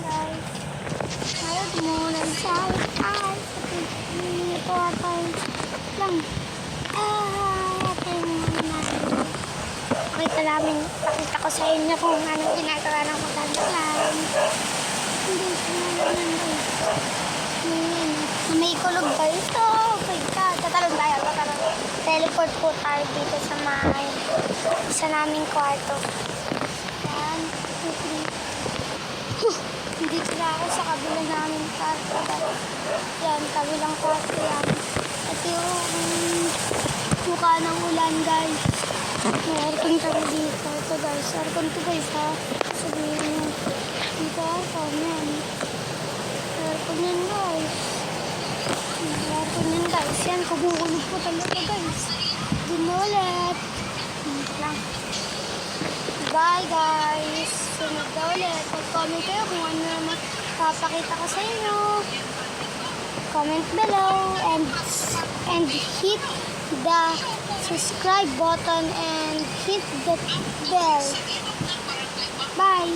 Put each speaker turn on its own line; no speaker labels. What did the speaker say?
guys. Ayos muna sa ay. Ito atay lang. Ating muna. Pakita ko sa inyo kung anong ginagawa ng magandang. Hindi ko naman guys. May kulog guys. Oh my God. Tatalon tayo. Teleport po tayo dito sa isa naming kwarto. Yan. Dito na ako sa kabila namin kwarto. Yan. Kabilang kwarto yan. Ito yung mukha ng ulan guys. May aircon kami dito. Ito guys. Aircon to guys ha. Sabihin nyo. Dito aircon yan. Aircon yan guys. Aircon yan guys. Yan. Kumukulog po talaga guys. Doon na ulit. Lang. Bye guys. Sunod na ulit. Mag-comment kayo kung ano naman papakita ko sa inyo. Comment below and hit the subscribe button and hit the bell. Bye.